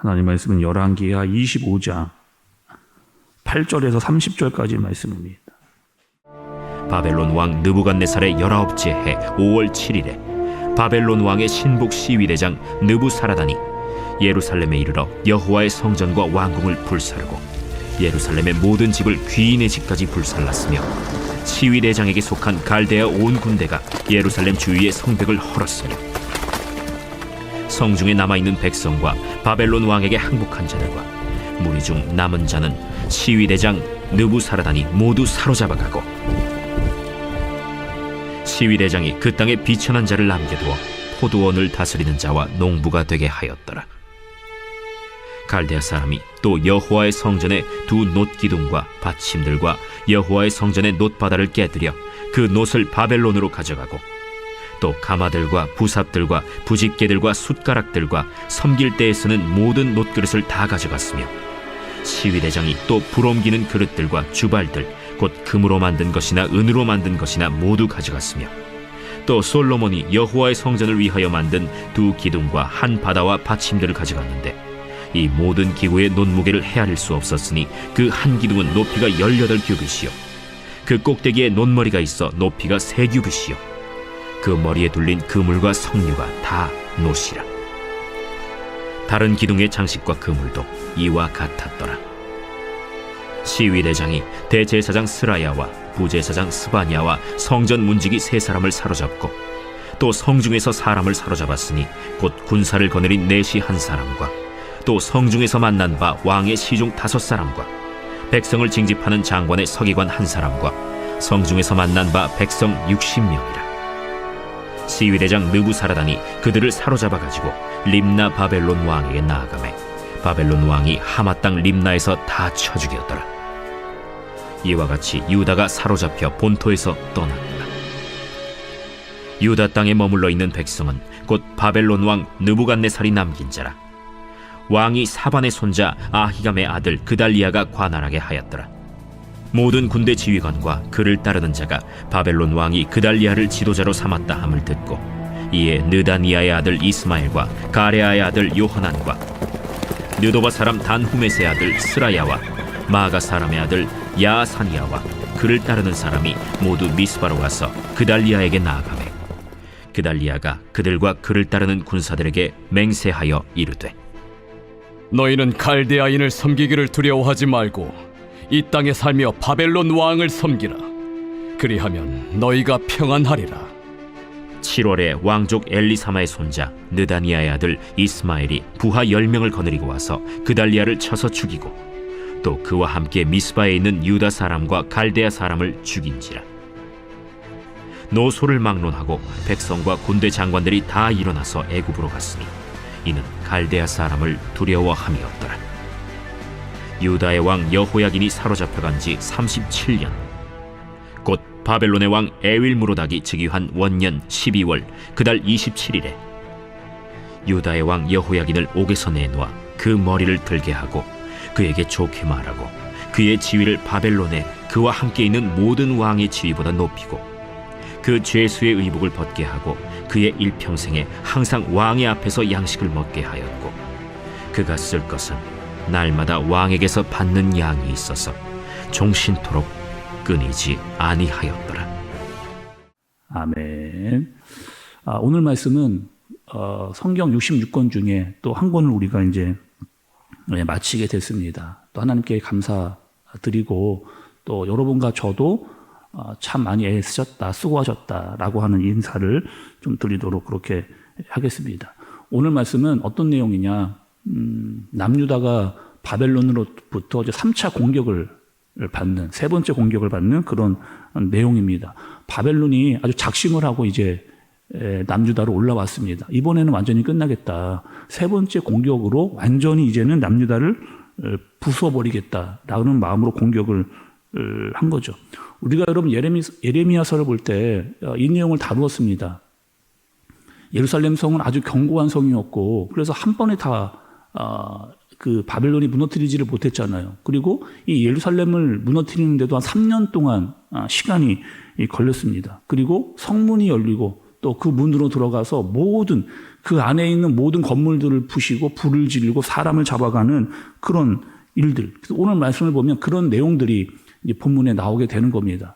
하나님 말씀은 열왕기하 25장 8절에서 30절까지 말씀입니다. 바벨론 왕 느부갓네살의 19째 해 5월 7일에 바벨론 왕의 신복 시위대장 느부사라단이 예루살렘에 이르러 여호와의 성전과 왕궁을 불사르고 예루살렘의 모든 집을 귀인의 집까지 불살랐으며 시위대장에게 속한 갈대아 온 군대가 예루살렘 주위의 성벽을 헐었으며 성중에 남아있는 백성과 바벨론 왕에게 항복한 자들과 무리 중 남은 자는 시위대장 느부사라단이 모두 사로잡아가고 시위대장이 그 땅에 비천한 자를 남겨두어 포도원을 다스리는 자와 농부가 되게 하였더라. 갈대아 사람이 또 여호와의 성전의 두 놋기둥과 받침들과 여호와의 성전의 놋바다를 깨뜨려 그 놋을 바벨론으로 가져가고 또 가마들과 부삽들과 부집개들과 숟가락들과 섬길 때에 쓰는 모든 놋그릇을 다 가져갔으며 시위대장이 또 불옮기는 그릇들과 주발들 곧 금으로 만든 것이나 은으로 만든 것이나 모두 가져갔으며 또 솔로몬이 여호와의 성전을 위하여 만든 두 기둥과 한 바다와 받침들을 가져갔는데 이 모든 기구의 놋무게를 헤아릴 수 없었으니 그 한 기둥은 높이가 18규빗이요 그 꼭대기에 놋머리가 있어 높이가 3규빗이요 그 머리에 둘린 그물과 석류가 다 놋이라. 다른 기둥의 장식과 그물도 이와 같았더라. 시위대장이 대제사장 스라야와 부제사장 스바냐와 성전 문지기 3사람을 사로잡고 또 성중에서 사람을 사로잡았으니 곧 군사를 거느린 내시 1사람과 또 성중에서 만난 바 왕의 시중 5사람과 백성을 징집하는 장관의 서기관 1사람과 성중에서 만난 바 백성 60명이라. 시위대장 느부사라단이 그들을 사로잡아 가지고 림나 바벨론 왕에게 나아가매 바벨론 왕이 하마 땅 림나에서 다 쳐 죽였더라. 이와 같이 유다가 사로잡혀 본토에서 떠났더라. 유다 땅에 머물러 있는 백성은 곧 바벨론 왕 느부갓네살이 남긴 자라. 왕이 사반의 손자 아히감의 아들 그달리아가 관할하게 하였더라. 모든 군대 지휘관과 그를 따르는 자가 바벨론 왕이 그달리아를 지도자로 삼았다 함을 듣고 이에 느다니아의 아들 이스마엘과 가레아의 아들 요하난과 느도바 사람 단후메스의 아들 스라야와 마가 사람의 아들 야사니아와 그를 따르는 사람이 모두 미스바로 가서 그달리아에게 나아가매 그달리아가 그들과 그를 따르는 군사들에게 맹세하여 이르되 너희는 갈대아인을 섬기기를 두려워하지 말고 이 땅에 살며 바벨론 왕을 섬기라. 그리하면 너희가 평안하리라. 7월에 왕족 엘리사마의 손자 느다니아의 아들 이스마엘이 부하 10명을 거느리고 와서 그달리아를 쳐서 죽이고 또 그와 함께 미스바에 있는 유다 사람과 갈대아 사람을 죽인지라. 노소를 막론하고 백성과 군대 장관들이 다 일어나서 애굽으로 갔으니 이는 갈대아 사람을 두려워함이었더라. 유다의 왕 여호야긴이 사로잡혀간 지 37년 곧 바벨론의 왕 에윌무로닥이 즉위한 원년 12월 그달 27일에 유다의 왕 여호야긴을 옥에서 내놓아 그 머리를 들게 하고 그에게 좋게 말하고 그의 지위를 바벨론에 그와 함께 있는 모든 왕의 지위보다 높이고 그 죄수의 의복을 벗게 하고 그의 일평생에 항상 왕의 앞에서 양식을 먹게 하였고 그가 쓸 것은 날마다 왕에게서 받는 양이 있어서 종신토록 끊이지 아니하였더라. 아멘. 오늘 말씀은 성경 66권 중에 또 한 권을 우리가 이제 마치게 됐습니다. 또 하나님께 감사드리고 또 여러분과 저도 참 많이 애쓰셨다, 수고하셨다라고 하는 인사를 좀 드리도록 그렇게 하겠습니다. 오늘 말씀은 어떤 내용이냐? 남유다가 바벨론으로부터 이제 3차 공격을 받는, 세 번째 공격을 받는 그런 내용입니다. 바벨론이 아주 작심을 하고 이제 남유다로 올라왔습니다. 이번에는 완전히 끝나겠다. 세 번째 공격으로 완전히 이제는 남유다를 부숴버리겠다라는 마음으로 공격을 한 거죠. 우리가 여러분 예레미야서를 볼 때 이 내용을 다루었습니다. 예루살렘 성은 아주 견고한 성이었고 그래서 한 번에 다 그 바벨론이 무너뜨리지를 못했잖아요. 그리고 이 예루살렘을 무너뜨리는데도 한 3년 동안 시간이 걸렸습니다. 그리고 성문이 열리고 또 그 문으로 들어가서 모든 그 안에 있는 모든 건물들을 부시고 불을 지르고 사람을 잡아가는 그런 일들. 그래서 오늘 말씀을 보면 그런 내용들이 이제 본문에 나오게 되는 겁니다.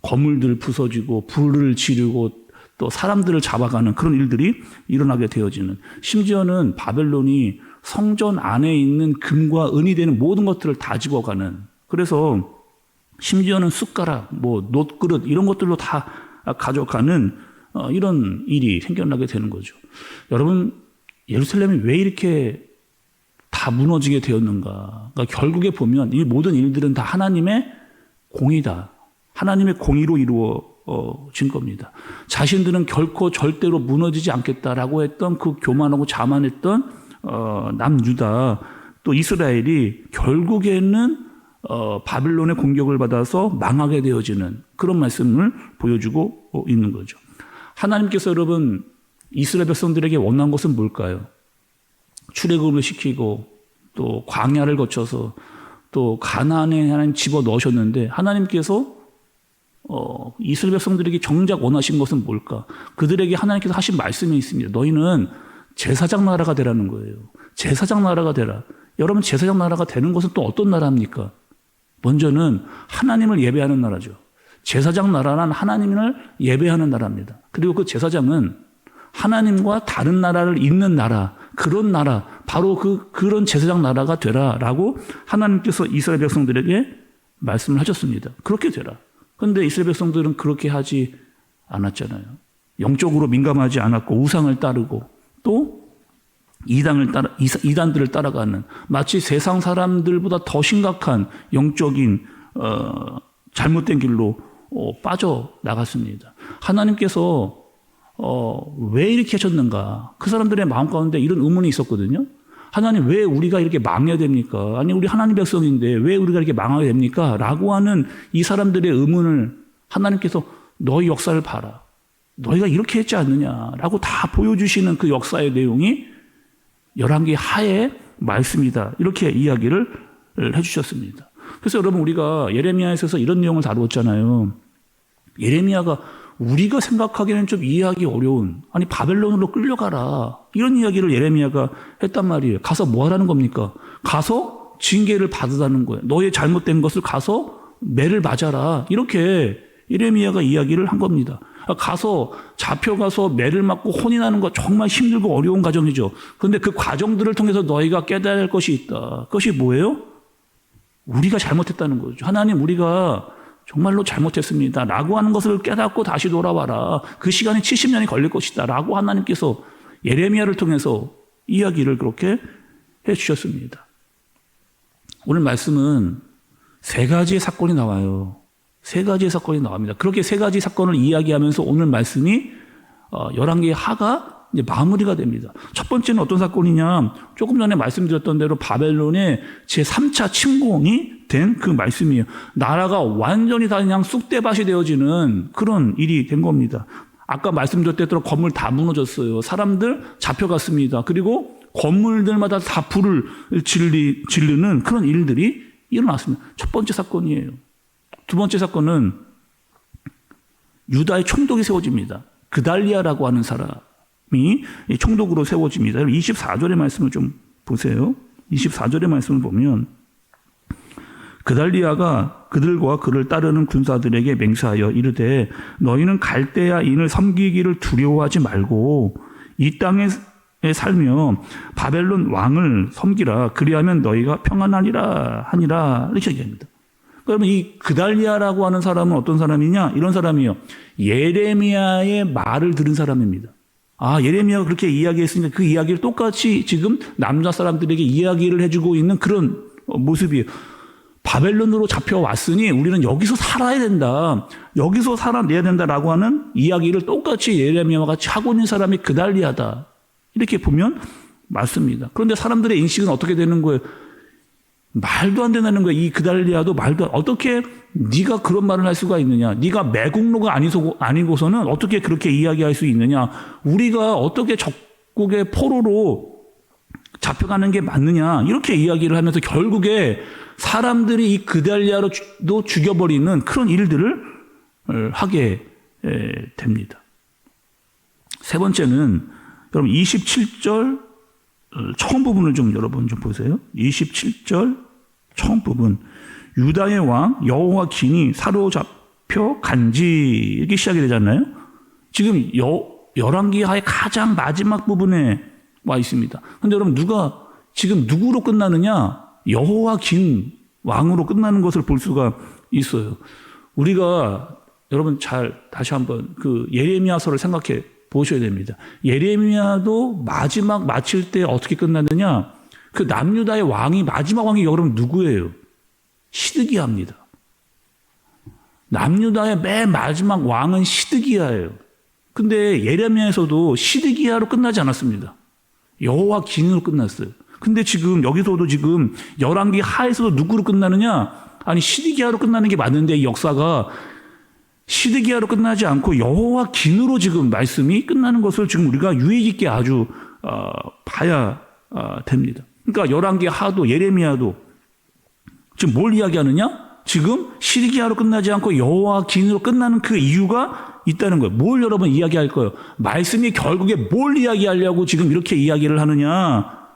건물들 부서지고 불을 지르고 또 사람들을 잡아가는 그런 일들이 일어나게 되어지는, 심지어는 바벨론이 성전 안에 있는 금과 은이 되는 모든 것들을 다 집어가는, 그래서 심지어는 숟가락, 뭐 놋그릇 이런 것들로 다 가져가는 이런 일이 생겨나게 되는 거죠. 여러분, 예루살렘이 왜 이렇게 다 무너지게 되었는가? 그러니까 결국에 보면 이 모든 일들은 다 하나님의 공의다. 하나님의 공의로 이루어진 겁니다. 자신들은 결코 절대로 무너지지 않겠다라고 했던 그 교만하고 자만했던 남유다 또 이스라엘이 결국에는 바빌론의 공격을 받아서 망하게 되어지는 그런 말씀을 보여주고 있는 거죠. 하나님께서 여러분 이스라엘 백성들에게 원한 것은 뭘까요? 출애굽을 시키고 또 광야를 거쳐서 또 가나안에 하나님 집어넣으셨는데, 하나님께서 이스라엘 백성들에게 정작 원하신 것은 뭘까? 그들에게 하나님께서 하신 말씀이 있습니다. 너희는 제사장 나라가 되라는 거예요. 제사장 나라가 되라. 여러분, 제사장 나라가 되는 것은 또 어떤 나라입니까? 먼저는 하나님을 예배하는 나라죠. 제사장 나라는 하나님을 예배하는 나라입니다. 그리고 그 제사장은 하나님과 다른 나라를 잇는 나라, 그런 나라, 바로 그런 제사장 나라가 되라라고 하나님께서 이스라엘 백성들에게 말씀을 하셨습니다. 그렇게 되라. 그런데 이스라엘 백성들은 그렇게 하지 않았잖아요. 영적으로 민감하지 않았고 우상을 따르고 또 이단들을 따라가는, 마치 세상 사람들보다 더 심각한 영적인 잘못된 길로 빠져나갔습니다. 하나님께서 왜 이렇게 하셨는가? 그 사람들의 마음 가운데 이런 의문이 있었거든요. 하나님, 왜 우리가 이렇게 망해야 됩니까? 아니, 우리 하나님 백성인데 왜 우리가 이렇게 망하게 됩니까? 라고 하는 이 사람들의 의문을 하나님께서 너희 역사를 봐라. 너희가 이렇게 했지 않느냐라고 다 보여주시는 그 역사의 내용이 열왕기 하의 말씀이다. 이렇게 이야기를 해주셨습니다. 그래서 여러분, 우리가 예레미야에서 이런 내용을 다루었잖아요. 예레미야가 우리가 생각하기에는 좀 이해하기 어려운, 아니 바벨론으로 끌려가라, 이런 이야기를 예레미야가 했단 말이에요. 가서 뭐 하라는 겁니까? 가서 징계를 받으라는 거예요. 너의 잘못된 것을 가서 매를 맞아라, 이렇게 예레미야가 이야기를 한 겁니다. 가서 잡혀가서 매를 맞고 혼이 나는 거 정말 힘들고 어려운 과정이죠. 그런데 그 과정들을 통해서 너희가 깨달아야 할 것이 있다. 그것이 뭐예요? 우리가 잘못했다는 거죠. 하나님, 우리가 정말로 잘못했습니다 라고 하는 것을 깨닫고 다시 돌아와라. 그 시간이 70년이 걸릴 것이다 라고 하나님께서 예레미야를 통해서 이야기를 그렇게 해주셨습니다. 오늘 말씀은 세 가지의 사건이 나와요. 세 가지의 사건이 나옵니다. 그렇게 세 가지 사건을 이야기하면서 오늘 말씀이 열왕기 하가 이제 마무리가 됩니다. 첫 번째는 어떤 사건이냐? 조금 전에 말씀드렸던 대로 바벨론의 제3차 침공이 된 그 말씀이에요. 나라가 완전히 다 그냥 쑥대밭이 되어지는 그런 일이 된 겁니다. 아까 말씀드렸던 대로 건물 다 무너졌어요. 사람들 잡혀갔습니다. 그리고 건물들마다 다 불을 지르는 그런 일들이 일어났습니다. 첫 번째 사건이에요. 두 번째 사건은 유다의 총독이 세워집니다. 그달리아라고 하는 사람이 총독으로 세워집니다. 24절의 말씀을 좀 보세요. 24절의 말씀을 보면 그달리아가 그들과 그를 따르는 군사들에게 맹세하여 이르되 너희는 갈대아인을 섬기기를 두려워하지 말고 이 땅에 살며 바벨론 왕을 섬기라. 그리하면 너희가 평안하리라 하니라. 이렇게 얘기합니다. 그러면 이 그달리아라고 하는 사람은 어떤 사람이냐? 이런 사람이요. 예레미야의 말을 들은 사람입니다. 아, 예레미야가 그렇게 이야기했으니까 그 이야기를 똑같이 지금 남자 사람들에게 이야기를 해주고 있는 그런 모습이에요. 바벨론으로 잡혀왔으니 우리는 여기서 살아야 된다. 여기서 살아내야 된다라고 하는 이야기를 똑같이 예레미야와 같이 하고 있는 사람이 그달리아다. 이렇게 보면 맞습니다. 그런데 사람들의 인식은 어떻게 되는 거예요? 말도 안 된다는 거예요. 이 그달리아도 어떻게 네가 그런 말을 할 수가 있느냐? 네가 매국노가 아니고서는 어떻게 그렇게 이야기할 수 있느냐? 우리가 어떻게 적국의 포로로 잡혀가는 게 맞느냐? 이렇게 이야기를 하면서 결국에 사람들이 이 그달리아도 죽여버리는 그런 일들을 하게 됩니다. 세 번째는 여러분 27절 처음 부분을 좀 여러분 좀 보세요. 27절 처음 부분. 유다의 왕 여호와 긴이 사로잡혀 간지 이렇게 시작이 되잖아요. 지금 열왕기하의 가장 마지막 부분에 와 있습니다. 그런데 여러분 지금 누구로 끝나느냐? 여호와 긴 왕으로 끝나는 것을 볼 수가 있어요. 우리가 여러분 다시 한번 그 예레미야서를 생각해 보셔야 됩니다. 예레미야도 마지막 마칠 때 어떻게 끝났느냐? 그 남유다의 왕이 마지막 왕이 여러분 누구예요? 시드기야입니다. 남유다의 맨 마지막 왕은 시드기야예요. 근데 예레미야에서도 시드기야로 끝나지 않았습니다. 여호와 긴으로 끝났어요. 근데 지금 여기서도 지금 열왕기 하에서도 누구로 끝나느냐? 아니 시드기야로 끝나는 게 맞는데 이 역사가 시드기야로 끝나지 않고 여호와 긴으로 지금 말씀이 끝나는 것을 지금 우리가 유의 깊게 아주 봐야 됩니다. 그러니까 열왕기 하도 예레미야도 지금 뭘 이야기하느냐? 지금 시드기야로 끝나지 않고 여호와 긴으로 끝나는 그 이유가 있다는 거예요. 뭘 여러분 이야기할 거예요? 말씀이 결국에 뭘 이야기하려고 지금 이렇게 이야기를 하느냐?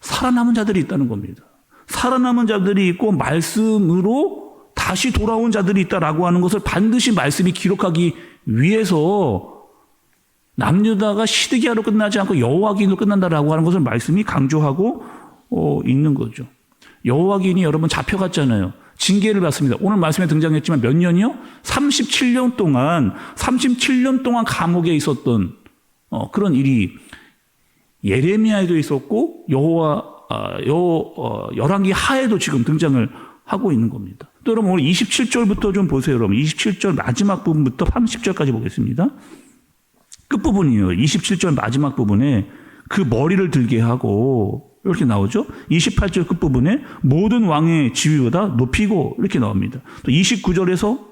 살아남은 자들이 있다는 겁니다. 살아남은 자들이 있고 말씀으로 다시 돌아온 자들이 있다라고 하는 것을 반드시 말씀이 기록하기 위해서 남유다가 시드기야로 끝나지 않고 여호와 긴으로 끝난다라고 하는 것을 말씀이 강조하고 있는 거죠. 여호와 긴이 여러분 잡혀갔잖아요. 징계를 받습니다. 오늘 말씀에 등장했지만 몇 년이요? 37년 동안 감옥에 있었던 그런 일이 예레미야에도 있었고 열왕기 하에도 지금 등장을 하고 있는 겁니다. 또 여러분 오늘 27절부터 좀 보세요. 여러분 27절 마지막 부분부터 30절까지 보겠습니다. 끝부분이에요. 27절 마지막 부분에 그 머리를 들게 하고 이렇게 나오죠. 28절 끝부분에 모든 왕의 지위보다 높이고 이렇게 나옵니다. 또 29절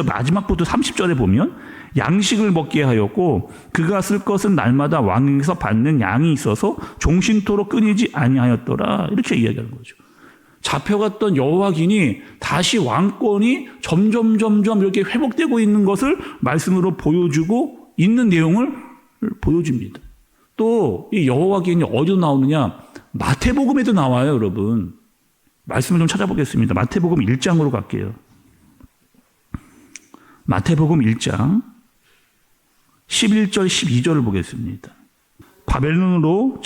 마지막부터 30절에 보면 양식을 먹게 하였고 그가 쓸 것은 날마다 왕에게서 받는 양이 있어서 종신토록 끊이지 아니하였더라. 이렇게 이야기하는 거죠. 잡혀갔던 여호와 긴이 다시 왕권이 점점 이렇게 회복되고 있는 것을 말씀으로 보여주고 있는 내용을 보여줍니다. 또 이 여호와 긴이 어디서 나오느냐? 마태복음에도 나와요, 여러분. 말씀을 좀 찾아보겠습니다. 마태복음 1장으로 갈게요. 마태복음 1장 11절 12절을 보겠습니다. 바벨론으로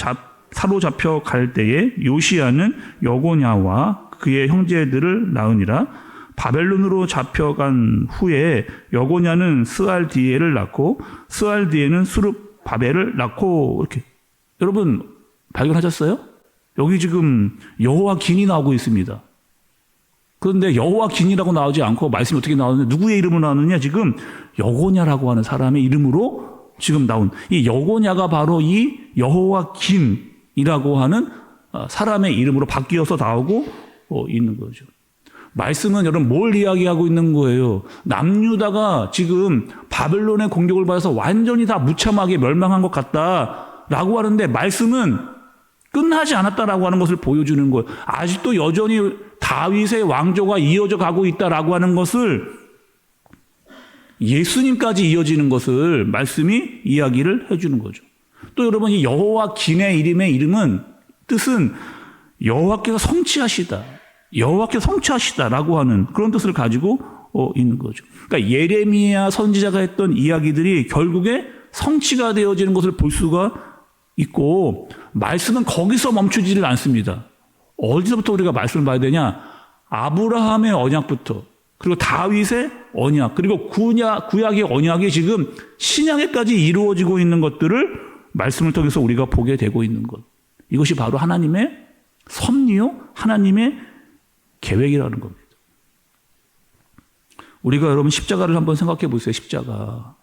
사로잡혀 갈 때에 요시야는 여고냐와 그의 형제들을 낳으니라. 바벨론으로 잡혀간 후에 여고냐는 스알디엘을 낳고 스알디엘은 수르바벨을 낳고 이렇게. 여러분 발견하셨어요? 여기 지금 여호와 긴이 나오고 있습니다. 그런데 여호와 긴이라고 나오지 않고 말씀이 어떻게 나오느냐? 누구의 이름으로 나오느냐? 지금 여고냐라고 하는 사람의 이름으로 지금 나온 이 여고냐가 바로 이 여호와 긴이라고 하는 사람의 이름으로 바뀌어서 나오고 있는 거죠. 말씀은 여러분 뭘 이야기하고 있는 거예요? 남유다가 지금 바벨론의 공격을 받아서 완전히 다 무참하게 멸망한 것 같다라고 하는데 말씀은 끝나지 않았다라고 하는 것을 보여주는 거예요. 아직도 여전히 다윗의 왕조가 이어져 가고 있다라고 하는 것을 예수님까지 이어지는 것을 말씀이 이야기를 해주는 거죠. 또 여러분 이 여호와 긴의 이름은 뜻은 여호와께서 성취하시다라고 하는 그런 뜻을 가지고 있는 거죠. 그러니까 예레미야 선지자가 했던 이야기들이 결국에 성취가 되어지는 것을 볼 수가 있고 말씀은 거기서 멈추지를 않습니다. 어디서부터 우리가 말씀을 봐야 되냐? 아브라함의 언약부터 그리고 다윗의 언약 그리고 구약의 언약이 지금 신약에까지 이루어지고 있는 것들을 말씀을 통해서 우리가 보게 되고 있는 것. 이것이 바로 하나님의 섭리요 하나님의 계획이라는 겁니다. 우리가 여러분 십자가를 한번 생각해 보세요. 십자가.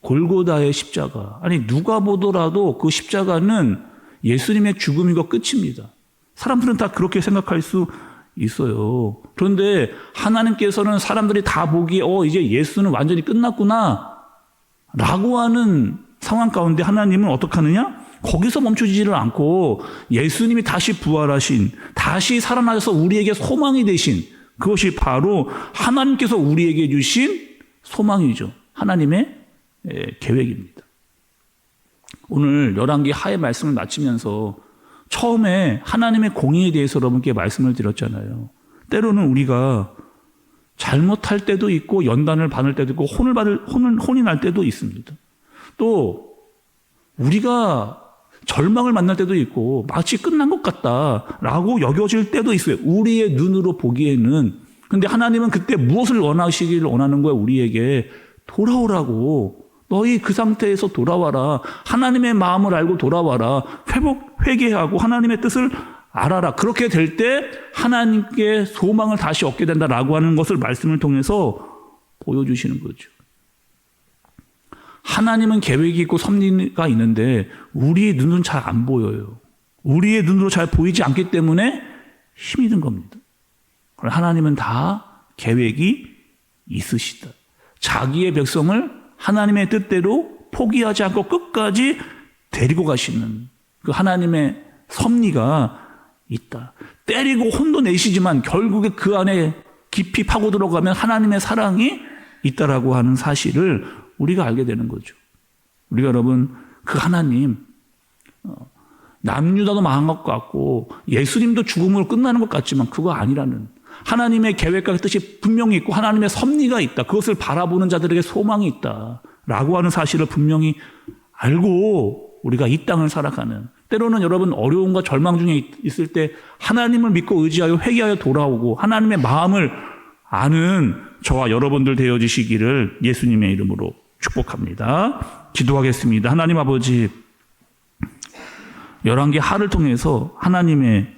골고다의 십자가. 아니 누가 보더라도 그 십자가는 예수님의 죽음이고 끝입니다. 사람들은 다 그렇게 생각할 수 있어요. 그런데 하나님께서는 사람들이 다 보기에 이제 예수는 완전히 끝났구나 라고 하는 상황 가운데 하나님은 어떻게 하느냐? 거기서 멈추지를 않고 예수님이 다시 부활하신 다시 살아나셔서 우리에게 소망이 되신 그것이 바로 하나님께서 우리에게 주신 소망이죠. 하나님의 계획입니다. 오늘 열왕기 하의 말씀을 마치면서 처음에 하나님의 공의에 대해서 여러분께 말씀을 드렸잖아요. 때로는 우리가 잘못할 때도 있고 연단을 받을 때도 있고 혼이 날 때도 있습니다. 또 우리가 절망을 만날 때도 있고 마치 끝난 것 같다라고 여겨질 때도 있어요. 우리의 눈으로 보기에는. 근데 하나님은 그때 무엇을 원하시기를 원하는 거예요? 우리에게 돌아오라고. 너희 그 상태에서 돌아와라. 하나님의 마음을 알고 돌아와라. 회개하고 하나님의 뜻을 알아라. 그렇게 될 때 하나님께 소망을 다시 얻게 된다라고 하는 것을 말씀을 통해서 보여주시는 거죠. 하나님은 계획이 있고 섭리가 있는데 우리의 눈은 잘 안 보여요. 우리의 눈으로 잘 보이지 않기 때문에 힘이 든 겁니다. 하나님은 다 계획이 있으시다. 자기의 백성을 하나님의 뜻대로 포기하지 않고 끝까지 데리고 가시는 그 하나님의 섭리가 있다. 때리고 혼도 내시지만 결국에 그 안에 깊이 파고 들어가면 하나님의 사랑이 있다라고 하는 사실을 우리가 알게 되는 거죠. 우리가 여러분 그 하나님 남유다도 망한 것 같고 예수님도 죽음으로 끝나는 것 같지만 그거 아니라는 하나님의 계획과 뜻이 분명히 있고 하나님의 섭리가 있다. 그것을 바라보는 자들에게 소망이 있다라고 하는 사실을 분명히 알고 우리가 이 땅을 살아가는 때로는 여러분 어려움과 절망 중에 있을 때 하나님을 믿고 의지하여 회개하여 돌아오고 하나님의 마음을 아는 저와 여러분들 되어지시기를 예수님의 이름으로 축복합니다. 기도하겠습니다. 하나님 아버지, 열왕기 하를 통해서 하나님의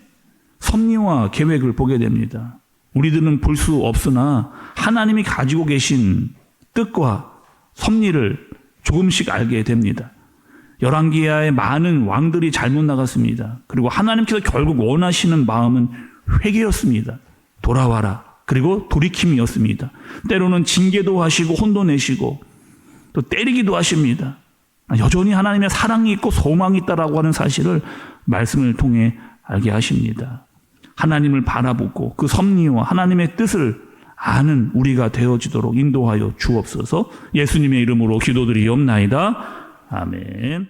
섭리와 계획을 보게 됩니다. 우리들은 볼 수 없으나 하나님이 가지고 계신 뜻과 섭리를 조금씩 알게 됩니다. 열왕기야의 많은 왕들이 잘못 나갔습니다. 그리고 하나님께서 결국 원하시는 마음은 회개였습니다. 돌아와라. 그리고 돌이킴이었습니다. 때로는 징계도 하시고 혼도 내시고 또 때리기도 하십니다. 여전히 하나님의 사랑이 있고 소망이 있다라고 하는 사실을 말씀을 통해 알게 하십니다. 하나님을 바라보고 그 섭리와 하나님의 뜻을 아는 우리가 되어지도록 인도하여 주옵소서. 예수님의 이름으로 기도드리옵나이다. 아멘.